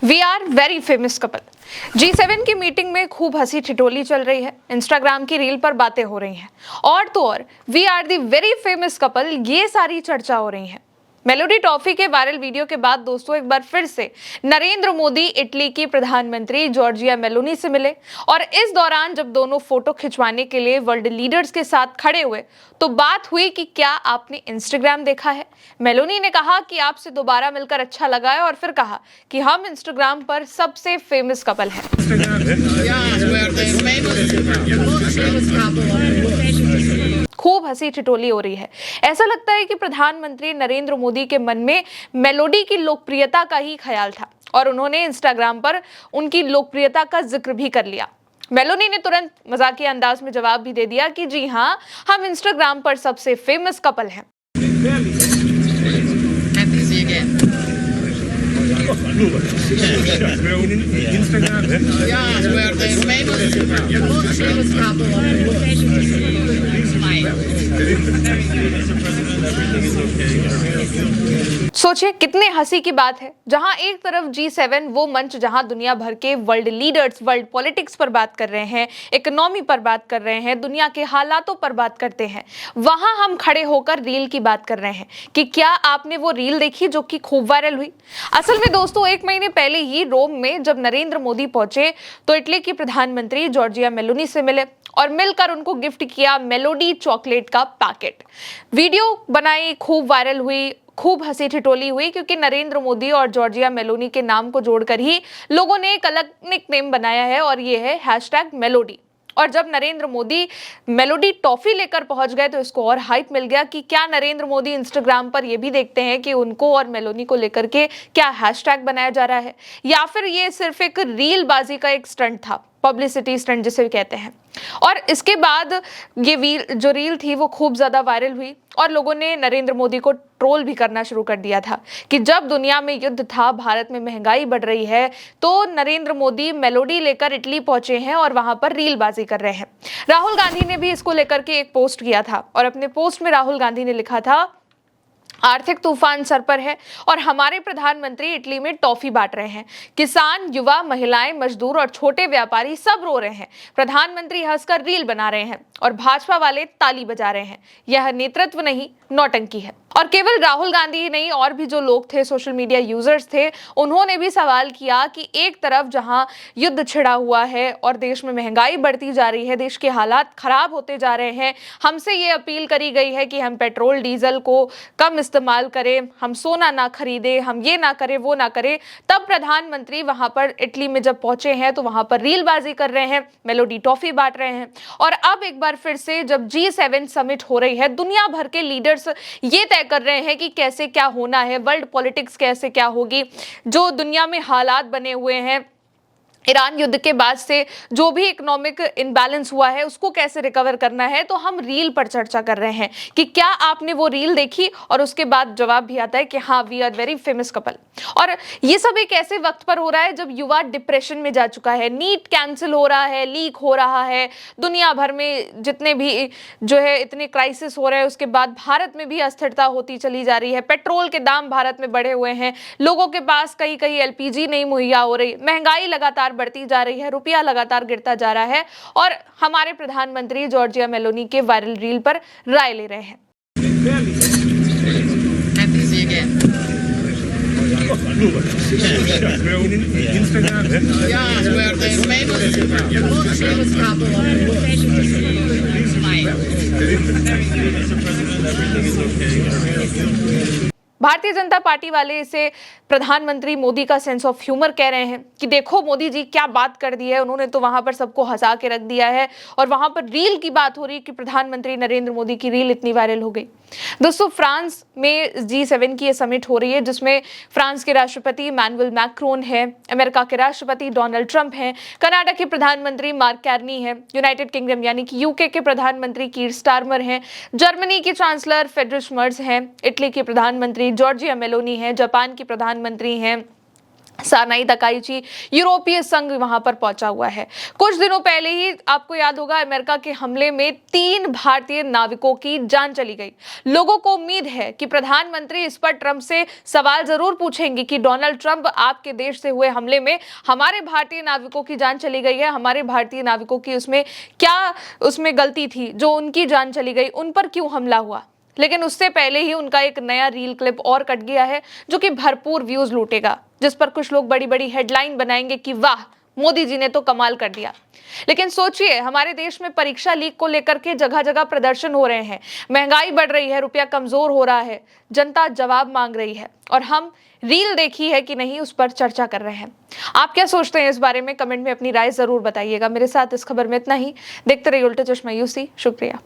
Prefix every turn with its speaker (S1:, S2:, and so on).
S1: We are very famous couple. G7 की meeting में खूब हंसी ठिठोली चल रही है, इंस्टाग्राम की रील पर बातें हो रही हैं और तो और we are the very famous couple, ये सारी चर्चा हो रही है। मेलोडी टॉफी के वायरल वीडियो के बाद दोस्तों एक बार फिर से नरेंद्र मोदी इटली की प्रधानमंत्री जॉर्जिया मेलोनी से मिले और इस दौरान जब दोनों फोटो खिंचवाने के लिए वर्ल्ड लीडर्स के साथ खड़े हुए तो बात हुई कि क्या आपने इंस्टाग्राम देखा है। मेलोनी ने कहा कि आपसे दोबारा मिलकर अच्छा लगा है और फिर कहा कि हम इंस्टाग्राम पर सबसे फेमस कपल हैं। खूब हंसी ठिठोली हो रही है। ऐसा लगता है कि प्रधानमंत्री नरेंद्र मोदी के मन में मेलोडी की लोकप्रियता का ही ख्याल था और उन्होंने इंस्टाग्राम पर उनकी लोकप्रियता का जिक्र भी कर लिया। मेलोनी ने तुरंत मजाकिया अंदाज में जवाब भी दे दिया कि जी हाँ, हम इंस्टाग्राम पर सबसे फेमस कपल हैं। सोचिए कितने हंसी की बात है, जहां एक तरफ G7 वो मंच जहां दुनिया भर के वर्ल्ड लीडर्स वर्ल्ड पॉलिटिक्स पर बात कर रहे हैं, इकोनॉमी पर बात कर रहे हैं, दुनिया के हालातों पर बात करते हैं, वहां हम खड़े होकर रील की बात कर रहे हैं कि क्या आपने वो रील देखी जो कि खूब वायरल हुई। असल में दोस्तों एक महीने पहले ही रोम में जब नरेंद्र मोदी पहुंचे तो इटली की प्रधानमंत्री जॉर्जिया मेलोनी से मिले और मिलकर उनको गिफ्ट किया मेलोडी चॉकलेट का पैकेट। वीडियो बनाई, खूब वायरल हुई, खूब हंसी ठिठोली हुई क्योंकि नरेंद्र मोदी और जॉर्जिया मेलोनी के नाम को जोड़कर ही लोगों ने एक अलग निकनेम बनाया है और ये है #मेलोडी। और जब नरेंद्र मोदी मेलोडी टॉफी लेकर पहुंच गए तो इसको और हाइप मिल गया कि क्या नरेंद्र मोदी इंस्टाग्राम पर ये भी देखते हैं कि उनको और मेलोनी को लेकर के क्या हैशटैग बनाया जा रहा है या फिर ये सिर्फ एक रील बाजी का एक स्टंट था, पब्लिसिटी स्टंट जिसे कहते हैं। और इसके बाद ये जो रील थी वो खूब ज्यादा वायरल हुई और लोगों ने नरेंद्र मोदी को ट्रोल भी करना शुरू कर दिया था कि जब दुनिया में युद्ध था, भारत में महंगाई बढ़ रही है, तो नरेंद्र मोदी मेलोडी लेकर इटली पहुंचे हैं और वहां पर रीलबाजी कर रहे हैं। राहुल गांधी ने भी इसको लेकर के एक पोस्ट किया था और अपने पोस्ट में राहुल गांधी ने लिखा था, आर्थिक तूफान सर पर है और हमारे प्रधानमंत्री इटली में टॉफी बांट रहे हैं। किसान, युवा, महिलाएं, मजदूर और छोटे व्यापारी सब रो रहे हैं। प्रधानमंत्री हंसकर रील बना रहे हैं और भाजपा वाले ताली बजा रहे हैं। यह नेतृत्व नहीं, नौटंकी है। और केवल राहुल गांधी ही नहीं, और भी जो लोग थे, सोशल मीडिया यूजर्स थे, उन्होंने भी सवाल किया कि एक तरफ जहां युद्ध छिड़ा हुआ है और देश में महंगाई बढ़ती जा रही है, देश के हालात खराब होते जा रहे हैं, हमसे ये अपील करी गई है कि हम पेट्रोल डीजल को कम इस्तेमाल करें, हम सोना ना खरीदें, हम ये ना करें, वो ना करें, तब प्रधानमंत्री वहां पर इटली में जब पहुंचे हैं तो वहां पर रीलबाजी कर रहे हैं, मेलोडी टॉफी बांट रहे हैं। और अब एक बार फिर से जब G7 समिट हो रही है, दुनिया भर के लीडर्स ये तय कर रहे हैं कि कैसे क्या होना है, वर्ल्ड पॉलिटिक्स कैसे क्या होगी, जो दुनिया में हालात बने हुए हैं, ईरान युद्ध के बाद से जो भी इकोनॉमिक इनबैलेंस हुआ है उसको कैसे रिकवर करना है, तो हम रील पर चर्चा कर रहे हैं कि क्या आपने वो रील देखी। और उसके बाद जवाब भी आता है कि हाँ, we are very famous couple. और ये सब एक ऐसे वक्त पर हो रहा है जब युवा डिप्रेशन में जा चुका है, नीट कैंसिल हो रहा है, लीक हो रहा है, दुनिया भर में जितने भी जो है इतने क्राइसिस हो रहे हैं, उसके बाद भारत में भी अस्थिरता होती चली जा रही है, पेट्रोल के दाम भारत में बढ़े हुए हैं, लोगों के पास कहीं कहीं LPG नहीं मुहैया हो रही, महंगाई लगातार बढ़ती जा रही है, रुपया लगातार गिरता जा रहा है और हमारे प्रधानमंत्री जॉर्जिया मेलोनी के वायरल रील पर राय ले रहे हैं। भारतीय जनता पार्टी वाले इसे प्रधानमंत्री मोदी का सेंस ऑफ ह्यूमर कह रहे हैं कि देखो मोदी जी क्या बात कर दी है, उन्होंने तो वहां पर सबको हंसा के रख दिया है और वहां पर रील की बात हो रही कि प्रधानमंत्री नरेंद्र मोदी की रील इतनी वायरल हो गई। दोस्तों फ्रांस में G7 की ये समिट हो रही है जिसमें फ्रांस के राष्ट्रपति इमैनुअल मैक्रोन है, अमेरिका के राष्ट्रपति डोनाल्ड ट्रंप हैं, कनाडा के प्रधानमंत्री मार्क कार्नी है, यूनाइटेड किंगडम यानी कि UK के प्रधानमंत्री कीर स्टारमर हैं, जर्मनी की चांसलर फ्रेडरिक मर्ज हैं, इटली के प्रधानमंत्री जॉर्जिया मेलोनी है, जापान की प्रधानमंत्री हैं, सानाई तकाइची यूरोपीय संघ वहां पर पहुंचा हुआ है। कुछ दिनों पहले ही आपको याद होगा अमेरिका के हमले में 3 भारतीय नाविकों की जान चली गई। लोगों को उम्मीद है कि प्रधानमंत्री इस पर ट्रंप से सवाल जरूर पूछेंगे कि डोनाल्ड ट्रंप, आपके देश से हुए हमले में हमारे भारतीय नाविकों की जान चली गई है, हमारे भारतीय नाविकों की उसमें गलती थी जो उनकी जान चली गई, उन पर क्यों हमला हुआ। लेकिन उससे पहले ही उनका एक नया रील क्लिप और कट गया है जो कि भरपूर व्यूज लूटेगा, जिस पर कुछ लोग बड़ी बड़ी हेडलाइन बनाएंगे कि वाह, मोदी जी ने तो कमाल कर दिया। लेकिन सोचिए, हमारे देश में परीक्षा लीक को लेकर के जगह जगह प्रदर्शन हो रहे हैं, महंगाई बढ़ रही है, रुपया कमजोर हो रहा है, जनता जवाब मांग रही है और हम रील देखी है कि नहीं उस पर चर्चा कर रहे हैं। आप क्या सोचते हैं इस बारे में? कमेंट में अपनी राय जरूर बताइएगा। मेरे साथ इस खबर में इतना ही। देखते रहिए उल्टा चश्मा यूसी। शुक्रिया।